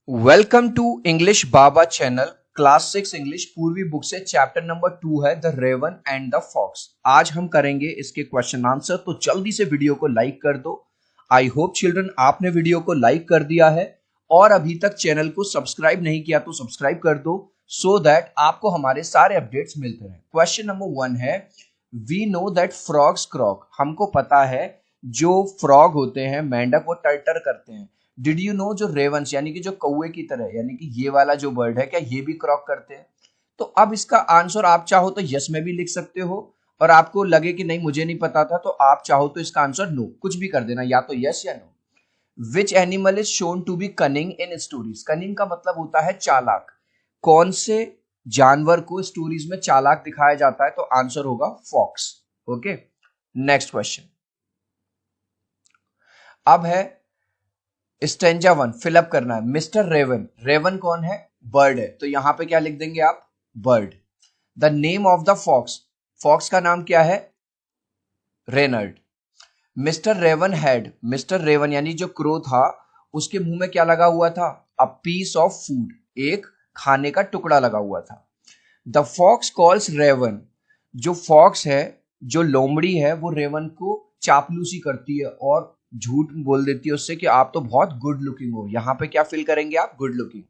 Welcome to English Baba channel class 6 English Poorvi book से chapter number 2 है the raven and the fox. आज हम करेंगे इसके क्वेश्चन आंसर, तो जल्दी से वीडियो को लाइक कर दो। आई होप चिल्ड्रन आपने वीडियो को लाइक कर दिया है और अभी तक चैनल को सब्सक्राइब नहीं किया तो सब्सक्राइब कर दो सो दैट आपको हमारे सारे अपडेट्स मिलते रहे। क्वेश्चन नंबर 1 है वी नो दैट फ्रॉग्स क्रॉक। हमको पता है जो फ्रॉग होते हैं मेंढक वो टर्टर करते हैं। डिड यू नो जो रेवंस यानी कि जो कौवे की तरह यानी कि ये वाला जो बर्ड है क्या ये भी क्रॉक करते हैं? तो अब इसका आंसर आप चाहो तो यस में भी लिख सकते हो और आपको लगे कि नहीं मुझे नहीं पता था तो आप चाहो तो इसका आंसर नो कुछ भी कर देना, या तो यस या no. Which animal is shown to be cunning in stories. Cunning का मतलब होता है चालाक। कौन से जानवर को स्टोरीज में चालाक दिखाया जाता है? तो आंसर होगा फॉक्स। ओके, नेक्स्ट क्वेश्चन अब है स्टेंजा 1 फिलअप करना है। मिस्टर रेवन, रेवन कौन है? बर्ड है, तो यहां पे क्या लिख देंगे आप? Bird. The name of the fox, fox का नाम क्या है? Reynard. Mister Raven had, mister Raven यानी जो क्रो था उसके मुंह में क्या लगा हुआ था? अ पीस ऑफ फूड, एक खाने का टुकड़ा लगा हुआ था। द फॉक्स कॉल्स रेवन, जो फॉक्स है जो लोमड़ी है वो रेवन को चापलूसी करती है और झूठ बोल देती है उससे कि आप तो बहुत गुड लुकिंग हो। यहां पे क्या फील करेंगे आप? Good looking.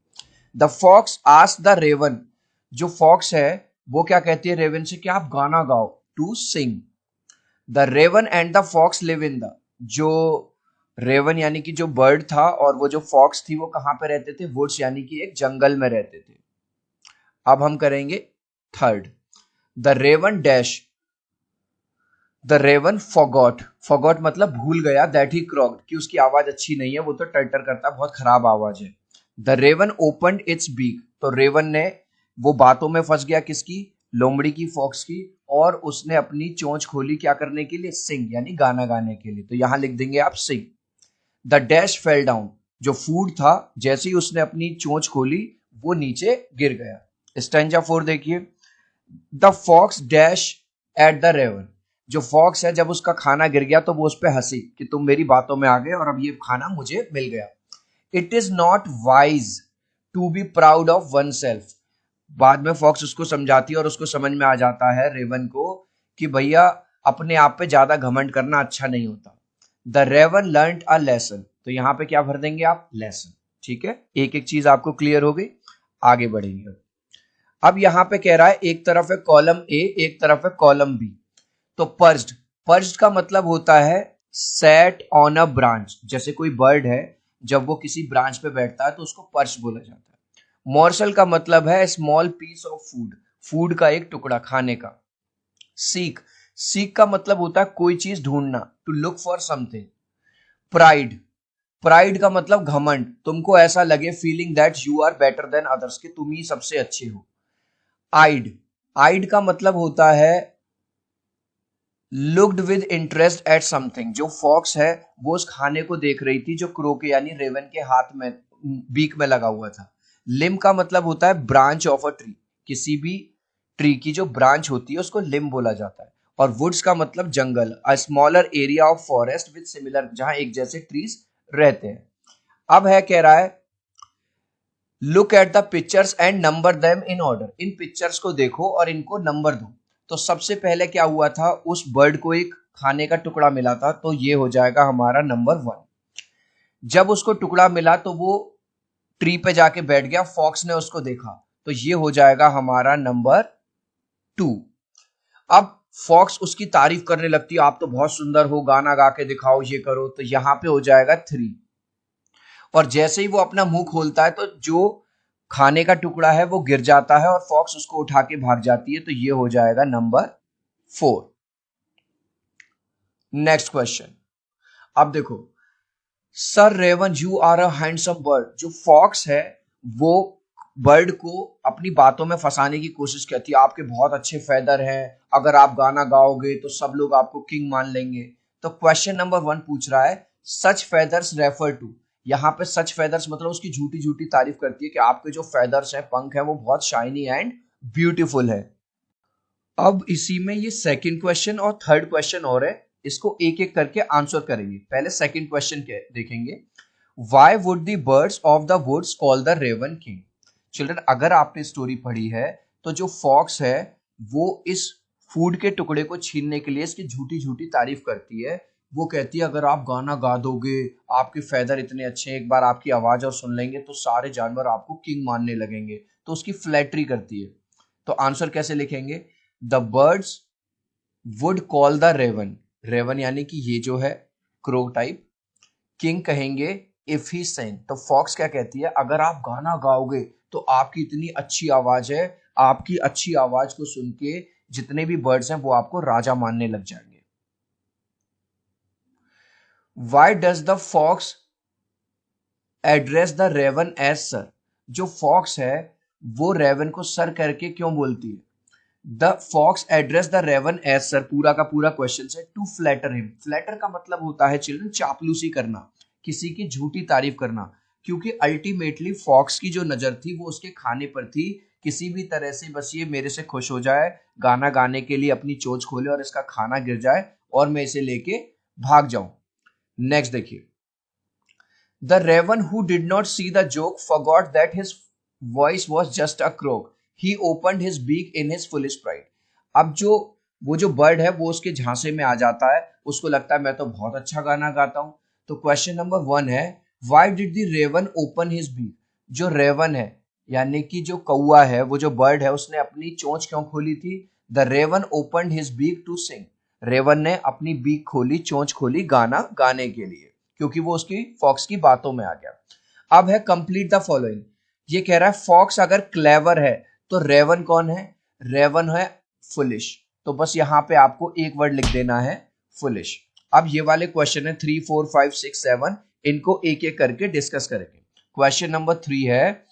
The fox asked the raven, जो फॉक्स है वो क्या कहती है रेवन से कि आप गाना गाओ, to sing. The raven and the fox live in the, जो रेवन यानी कि जो बर्ड था और वो जो फॉक्स थी वो कहां पे रहते थे? वुड्स यानी कि एक जंगल में रहते थे। अब हम करेंगे third. The raven dash, the raven forgot, forgot मतलब भूल गया, दैट ही क्रॉक्ड कि उसकी आवाज अच्छी नहीं है, वो तो टर्टर करता, बहुत खराब आवाज है। The raven opened its beak, तो रेवन ने वो बातों में फंस गया किसकी? लोमड़ी की, फॉक्स की, और उसने अपनी चोंच खोली क्या करने के लिए? सिंग यानी गाना गाने के लिए, तो यहां लिख देंगे आप सिंग। द डैश फेल डाउन, जो फूड था जैसे ही उसने अपनी चोंच खोली वो नीचे गिर गया। स्टैंजा 4 देखिए। The fox dash at the raven, जो फॉक्स है जब उसका खाना गिर गया तो वो उस पर हंसी कि तुम मेरी बातों में आ गए और अब ये खाना मुझे मिल गया। It is not wise to be proud of oneself, बाद में फॉक्स उसको समझाती है और उसको समझ में आ जाता है रेवन को कि भैया अपने आप पे ज्यादा घमंड करना अच्छा नहीं होता। The raven learn a lesson, तो यहां पे क्या भर देंगे आप? लेसन। ठीक है, एक एक चीज आपको क्लियर हो गई, आगे बढ़ेंगे। अब यहां पे कह रहा है एक तरफ है कॉलम ए एक तरफ है कॉलम बी। तो पर्ज्ड, पर्ज्ड का मतलब होता है सेट ऑन अ ब्रांच, जैसे कोई बर्ड है जब वो किसी ब्रांच पे बैठता है तो उसको पर्च बोला जाता है। मॉर्सल का मतलब है small piece of food, food का एक टुकड़ा, खाने का। सीक, सीक का मतलब होता है कोई चीज ढूंढना, to look for something. Pride, pride का मतलब घमंड, तुमको ऐसा लगे feeling that you are better than others, कि तुम ही सबसे अच्छे हो। आइड, आइड का मतलब होता है looked with interest eight something, जो फॉक्स है वो उस खाने को देख रही थी जो क्रो के यानी रेवन के हाथ में, बीक में लगा हुआ था। लिम का मतलब होता है ब्रांच ऑफ अ ट्री, किसी भी ट्री की जो ब्रांच होती है उसको लिम बोला जाता है। और वुड्स का मतलब जंगल, a smaller area of forest with similar, जहां एक जैसे ट्रीज रहते हैं। अब है कह रहा है look at the pictures and number them in order, in pictures को देखो और इनको नंबर दो। तो सबसे पहले क्या हुआ था? उस बर्ड को एक खाने का टुकड़ा मिला था, तो ये हो जाएगा हमारा नंबर 1। जब उसको टुकड़ा मिला तो वो ट्री पे जाके बैठ गया, फॉक्स ने उसको देखा, तो ये हो जाएगा हमारा नंबर 2। अब फॉक्स उसकी तारीफ करने लगती है, आप तो बहुत सुंदर हो, गाना गा के दिखाओ, ये करो, तो यहां पे हो जाएगा 3। और जैसे ही वो अपना मुंह खोलता है तो जो खाने का टुकड़ा है वो गिर जाता है और फॉक्स उसको उठा के भाग जाती है, तो ये हो जाएगा नंबर 4। नेक्स्ट क्वेश्चन, अब देखो। Sir raven you are a handsome bird, जो फॉक्स है वो बर्ड को अपनी बातों में फंसाने की कोशिश करती है, आपके बहुत अच्छे फेदर हैं, अगर आप गाना गाओगे तो सब लोग आपको किंग मान लेंगे। तो क्वेश्चन नंबर 1 पूछ रहा है सच फेदर्स रेफर टू, यहाँ पे सच फेदर्स मतलब उसकी झूठी झूठी तारीफ करती है कि आपके जो फेदर्स हैं, पंख हैं, वो बहुत शाइनी एंड ब्यूटीफुल है। अब इसी में ये सेकंड क्वेश्चन और थर्ड क्वेश्चन और है, इसको एक एक करके आंसर करेंगे। पहले सेकंड क्वेश्चन के देखेंगे। Why would the birds of the woods call the raven king? Children, अगर आपने स्टोरी पढ़ी है तो जो फॉक्स है वो इस फूड के टुकड़े को छीनने के लिए इसकी झूठी झूठी तारीफ करती है। वो कहती है अगर आप गाना गा दोगे, आपके फेदर इतने अच्छे हैं, एक बार आपकी आवाज और सुन लेंगे तो सारे जानवर आपको किंग मानने लगेंगे। तो उसकी फ्लैटरी करती है। तो आंसर कैसे लिखेंगे? The birds would call the raven, raven यानी कि ये जो है क्रो टाइप, किंग कहेंगे इफ ही सेंग। तो फॉक्स क्या कहती है? अगर आप गाना गाओगे तो आपकी इतनी अच्छी आवाज है, आपकी अच्छी आवाज को सुन के जितने भी बर्ड्स हैं वो आपको राजा मानने लग जाएंगे। Why does the fox address the raven as sir? जो फॉक्स है वो रेवन को सर करके क्यों बोलती है? The fox address the raven as sir, पूरा का पूरा क्वेश्चन है टू फ्लैटर हिम। फ्लैटर का मतलब होता है चिल्ड्रन चापलूसी करना, किसी की झूठी तारीफ करना। क्योंकि अल्टीमेटली फॉक्स की जो नजर थी वो उसके खाने पर थी, किसी भी तरह से बस ये मेरे से खुश हो जाए, गाना गाने के लिए अपनी चोंच खोले और इसका खाना गिर जाए और मैं इसे लेके भाग जाऊं। नेक्स्ट देखिए, the raven who did not see the joke forgot that his voice was just a croak, he opened his beak in his foolish pride. अब वो जो बर्ड है वो उसके झांसे में आ जाता है, उसको लगता है मैं तो बहुत अच्छा गाना गाता हूं। तो क्वेश्चन नंबर 1 है, why did the raven open his beak? जो रेवन है यानी कि जो कौआ है, वो जो बर्ड है, उसने अपनी चोंच क्यों खोली थी? The raven opened his beak to sing. Raven ने अपनी बीक खोली, चोंच खोली गाना गाने के लिए, क्योंकि वो उसकी फॉक्स की बातों में आ गया। अब है कंप्लीट द फॉलोइंग। ये कह रहा है फॉक्स अगर क्लेवर है तो रेवन कौन है? रेवन है फुलिश। तो बस यहां पे आपको एक वर्ड लिख देना है, फुलिश। अब ये वाले क्वेश्चन है 3, 4, 5, 6, 7, इनको एक एक करके डिस्कस करेंगे। क्वेश्चन नंबर 3 है,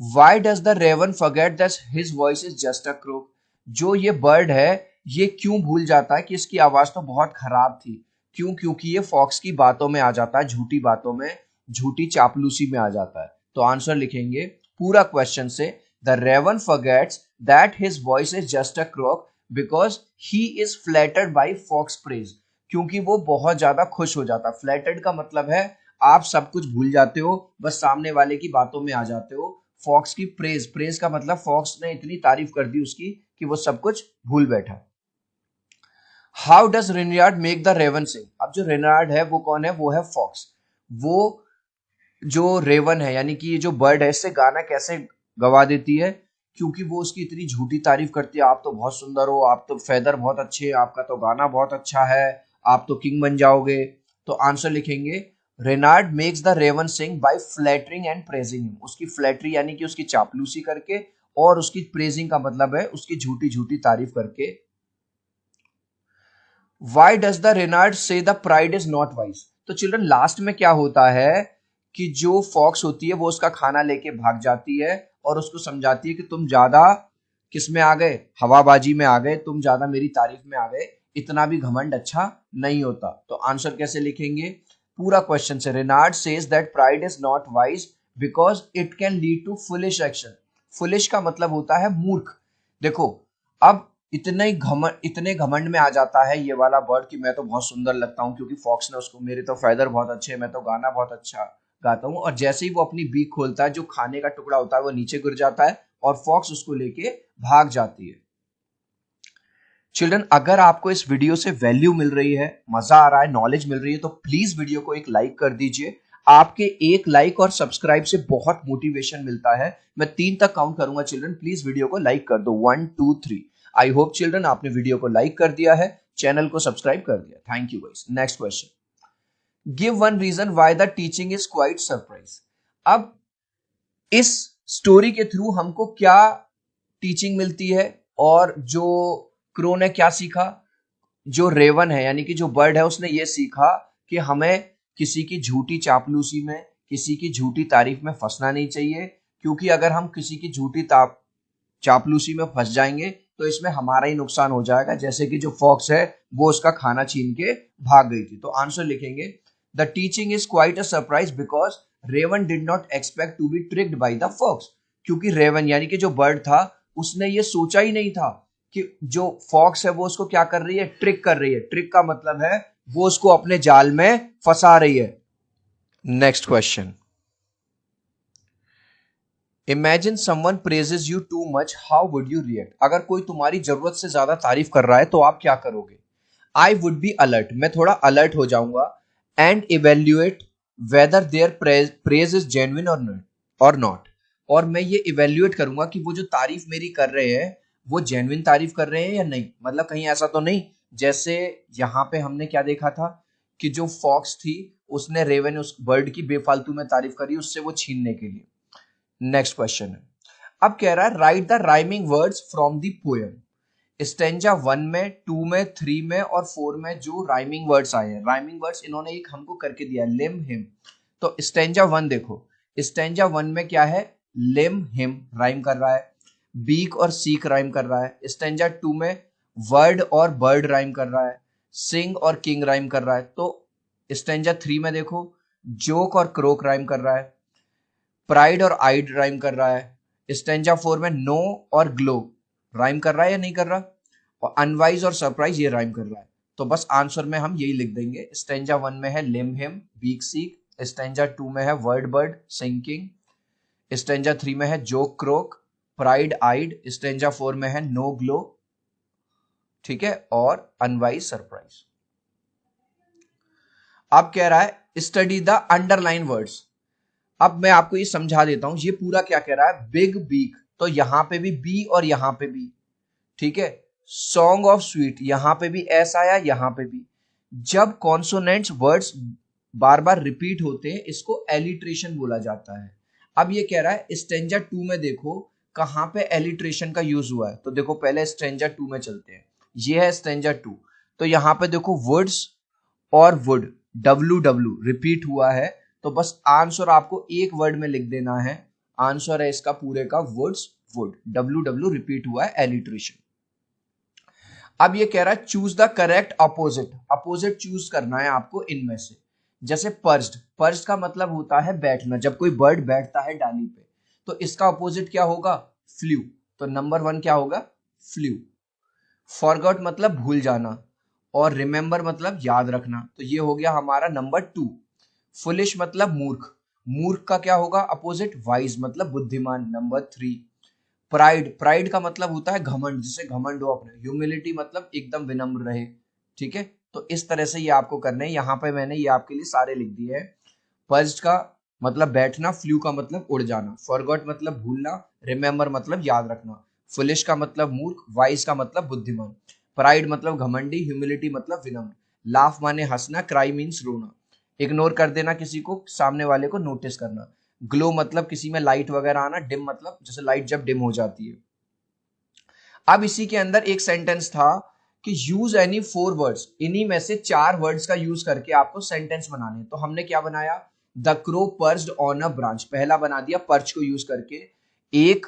why does the raven forget that his voice is just a croak? जो ये बर्ड है ये क्यों भूल जाता है कि इसकी आवाज तो बहुत खराब थी? क्यों? क्योंकि ये फॉक्स की बातों में आ जाता है, झूठी बातों में, झूठी चापलूसी में आ जाता है। तो आंसर लिखेंगे पूरा क्वेश्चन से, the raven forgets that his voice is just a croak because he is flattered by fox praise. क्योंकि वो बहुत ज्यादा खुश हो जाता है। फ्लैटर्ड का मतलब है आप सब कुछ भूल जाते हो, बस सामने वाले की बातों में आ जाते हो। फॉक्स की प्रेज, प्रेज का मतलब फॉक्स ने इतनी तारीफ कर दी उसकी कि वो सब कुछ भूल बैठा। How does Reynard make the Raven sing? अब जो रेनयार्ड है वो कौन है? वो है फॉक्स। वो जो रेवन है यानी कि ये जो बर्ड है, इससे गाना कैसे गवा देती है? क्योंकि वो उसकी इतनी झूठी तारीफ करती है, आप तो बहुत सुंदर हो, आप तो फेदर बहुत अच्छे, आपका तो गाना बहुत अच्छा है, आप तो किंग बन जाओगे। तो आंसर लिखेंगे, Reynard makes the Raven sing by flattering and praising him. उसकी फ्लैटरी यानी कि उसकी चापलूसी करके, और उसकी प्रेजिंग का मतलब है उसकी झूठी झूठी तारीफ करके। वाई डज द रेनार्ड से the pride is not wise? तो चिल्ड्रन लास्ट में क्या होता है कि जो फॉक्स होती है वो उसका खाना लेके भाग जाती है और उसको समझाती है कि तुम ज्यादा किस में आ गए? हवाबाजी में आ गए, तुम ज्यादा मेरी तारीफ में आ गए, इतना भी घमंड अच्छा नहीं होता। तो आंसर कैसे लिखेंगे? पूरा क्वेश्चन से, Reynard says that pride is not wise because it can lead to foolish action. Foolish का मतलब होता है मूर्ख। देखो, अब इतने घमंड में आ जाता है ये वाला बर्ड कि मैं तो बहुत सुंदर लगता हूँ, क्योंकि फॉक्स ने उसको, मेरे तो फेदर बहुत अच्छे हैं, मैं तो गाना बहुत अच्छा गाता हूँ। और जैसे ही वो अपनी बीक खोलता है, जो खाने का टुकड़ा होता है वो नीचे गिर जाता है और फॉक्स उसको लेके भाग जाती है। चिल्ड्रन, अगर आपको इस वीडियो से वैल्यू मिल रही है, मजा आ रहा है, नॉलेज मिल रही है, तो प्लीज वीडियो को एक लाइक कर दीजिए। आपके एक लाइक और सब्सक्राइब से बहुत मोटिवेशन मिलता है। मैं 3 तक काउंट करूंगा चिल्ड्रन, प्लीज वीडियो को लाइक कर दो, 1, 2, 3। आई होप चिल्ड्रन आपने वीडियो को लाइक कर दिया है, चैनल को सब्सक्राइब कर दिया। Thank you guys. Next question, give one reason why the teaching is quite surprise. अब इस स्टोरी के थ्रू हमको क्या टीचिंग मिलती है और जो क्रो ने क्या सीखा? जो रेवन है यानी कि जो बर्ड है उसने ये सीखा कि हमें किसी की झूठी चापलूसी में, किसी की झूठी तारीफ में फंसना नहीं चाहिए। क्योंकि अगर हम किसी की झूठी चापलूसी में फंस जाएंगे तो इसमें हमारा ही नुकसान हो जाएगा, जैसे कि जो फॉक्स है वो उसका खाना छीन के भाग गई थी। तो आंसर लिखेंगे, the teaching is quite a surprise because raven did not expect to be tricked by the fox. क्योंकि रेवन यानी कि जो बर्ड था उसने ये सोचा ही नहीं था कि जो फॉक्स है वो उसको क्या कर रही है? ट्रिक कर रही है। ट्रिक का मतलब है वो उसको अपने जाल में फंसा रही है। Next question, imagine someone praises you too much, how would you react? अगर कोई तुम्हारी जरूरत से ज्यादा तारीफ कर रहा है तो आप क्या करोगे? आई वुड बी अलर्ट, मैं थोड़ा अलर्ट हो जाऊंगा, and evaluate whether their praise is genuine और नॉट, और मैं ये इवेल्युएट करूंगा कि वो जो तारीफ मेरी कर रहे हैं वो जेन्युइन तारीफ कर रहे हैं या नहीं, मतलब कहीं ऐसा तो नहीं जैसे यहाँ पे हमने क्या देखा था कि जो फॉक्स थी उसने रेवन उस बर्ड की बेफालतू में तारीफ करी उससे वो छीनने के लिए। नेक्स्ट क्वेश्चन है, अब कह रहा है right the rhyming words from the poem. Stanza 1 में, 2 में, 3 में और 4 में जो राइमिंग वर्ड्स आए हैं, राइमिंग वर्ड्स इन्होंने एक हमको करके दिया लिम हिम। तो स्टेंजा 1 देखो, स्टेंजा 1 में क्या है, लिम हिम राइम कर रहा है, बीक और सीक राइम कर रहा है। स्टेंजा 2 में वर्ड और बर्ड राइम कर रहा है, सिंग और किंग राइम कर रहा है। तो स्टेंजा 3 में देखो जोक और क्रोक राइम कर रहा है, प्राइड और आइड राइम कर रहा है। स्टेंजा 4 में नो और ग्लो राइम कर रहा है या नहीं कर रहा, और अनवाइज और सरप्राइज ये राइम कर रहा है। तो बस आंसर में हम यही लिख देंगे, स्टेंजा 1 में है लिम हिम बीक सीक, स्टेंजा 2 में है वर्ड बर्ड सिंकिंग, स्टेंजा 3 में है जोक क्रोक प्राइड आइड, स्टेंजा 4 में है नो ग्लो, ठीक है, और अनवाइज सरप्राइज। अब कह रहा है स्टडी द अंडरलाइन वर्ड्स। अब मैं आपको ये समझा देता हूं, ये पूरा क्या कह रहा है, बिग बीक, तो यहां पे भी बी और यहां पे भी, ठीक है। सॉन्ग ऑफ स्वीट, यहां पे भी एस आया, यहां पे भी। जब कॉन्सोनेंट्स वर्ड्स बार बार रिपीट होते हैं इसको एलिट्रेशन बोला जाता है। अब ये कह रहा है स्टेंजा 2 में देखो कहां पे एलिट्रेशन का यूज हुआ है, तो देखो पहले स्टेंजा 2 में चलते हैं, ये है स्टेंजा 2। तो यहां पे देखो वुड्स और वुड डब्ल्यू डब्ल्यू रिपीट हुआ है, तो बस आंसर आपको एक वर्ड में लिख देना है, आंसर है इसका पूरे का woods wood, W W repeat हुआ है एलिट्रेशन। अब ये कह रहा है choose the correct opposite, opposite choose करना है आपको इनमें से। जैसे पर्स्ड, पर्स्ड का मतलब होता है बैठना, जब कोई बर्ड बैठता है डाली पे, तो इसका अपोजिट क्या होगा, फ्लू, तो नंबर 1 क्या होगा, फ्लू। फॉरगॉट मतलब भूल जाना, और रिमेंबर मतलब याद रखना, तो ये हो गया हमारा नंबर 2। फुलिश मतलब मूर्ख, मूर्ख का क्या होगा अपोजिट, वाइज मतलब बुद्धिमान, नंबर 3। प्राइड, प्राइड का मतलब होता है घमंड, जिसे घमंड हो अपने। ह्यूमिलिटी मतलब एकदम विनम्र रहे, ठीक है। तो इस तरह से ये आपको करने हैं, यहाँ पे मैंने ये आपके लिए सारे लिख दिए हैं। पर्ज्ड का मतलब बैठना, फ्लू का मतलब उड़ जाना, फॉरगॉट मतलब भूलना, रिमेंबर मतलब याद रखना, फुलिश का मतलब मूर्ख, वाइज का मतलब बुद्धिमान, प्राइड मतलब घमंडी, ह्यूमिलिटी मतलब विनम्र, लाफ माने हंसना, क्राई मीन्स रोना, इग्नोर कर देना किसी को, सामने वाले को नोटिस करना, ग्लो मतलब किसी में लाइट वगैरह आना, डिम मतलब जैसे लाइट जब डिम हो जाती है। अब इसी के अंदर एक सेंटेंस था कि यूज एनी 4 वर्ड्स, इन्हीं में से 4 वर्ड्स का यूज करके आपको सेंटेंस बनाने। तो हमने क्या बनाया, the crow perched on a branch, पहला बना दिया पर्च को यूज करके, एक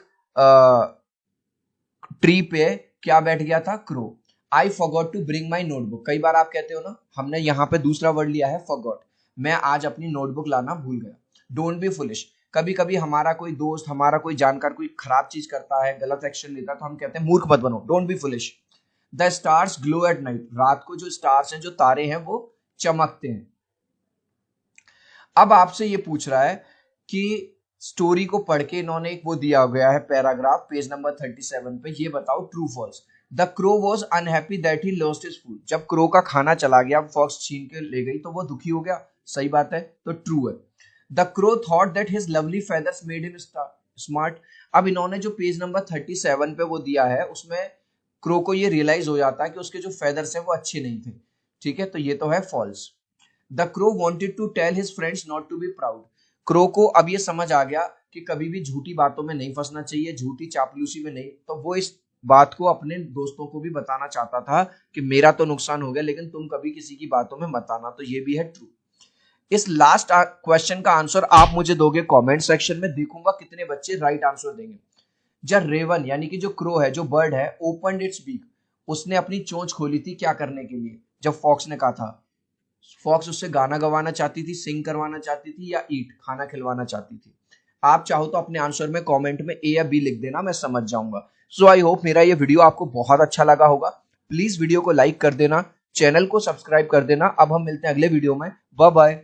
ट्री पे क्या बैठ गया था, crow. I forgot to bring my notebook, कई बार आप कहते हो ना, हमने यहाँ पे दूसरा वर्ड लिया है फॉरगॉट, मैं आज अपनी नोटबुक लाना भूल गया। डोंट बी फुलिश, कभी कभी हमारा कोई दोस्त, हमारा कोई जानकार कोई खराब चीज करता है, गलत एक्शन लेता है, तो हम कहते हैं मूर्ख मत बनो, don't be foolish. The stars glow at night, रात को जो स्टार्स हैं, जो तारे हैं वो चमकते हैं। अब आपसे ये पूछ रहा है कि स्टोरी को पढ़ के इन्होंने एक वो दिया गया है पैराग्राफ पेज नंबर 37 पे, ये बताओ true false. The crow was unhappy that he lost his food, जब क्रो का खाना चला गया, फॉक्स छीन के ले गई तो वो दुखी हो गया, सही बात है, तो ट्रू है। The crow thought that his lovely feathers made him smart, अब इन्होंने जो पेज नंबर 37 पे वो दिया है उसमें क्रो को ये रियलाइज हो जाता है कि उसके जो फेदर्स हैं वो अच्छे नहीं थे, ठीक है, तो ये तो है false. The crow wanted to tell his friends not to be proud, crow को अब ये समझ आ गया कि कभी भी झूठी बातों में नहीं फंसना चाहिए, झूठी चापलूसी में नहीं, तो वो इस बात को अपने दोस्तों को भी बताना चाहता था कि मेरा तो नुकसान हो गया लेकिन तुम कभी किसी की बातों में मत आना, तो ये भी है ट्रू। इस लास्ट क्वेश्चन का आंसर आप मुझे दोगे कमेंट सेक्शन में, देखूंगा कितने बच्चे राइट आंसर देंगे। जब रेवन यानी कि जो क्रो है, जो बर्ड है, ओपनड इट्स बीक, उसने अपनी चोंच खोली थी क्या करने के लिए, जब फॉक्स ने कहा था, फॉक्स उससे गाना गवाना चाहती थी, सिंग करवाना चाहती थी, या ईट खाना खिलवाना चाहती थी। आप चाहो तो अपने आंसर में कमेंट में ए या बी लिख देना, मैं समझ जाऊंगा। सो आई होप मेरा ये वीडियो आपको बहुत अच्छा लगा होगा, प्लीज वीडियो को लाइक कर देना, चैनल को सब्सक्राइब कर देना। अब हम मिलते हैं अगले वीडियो में, बाय बाय।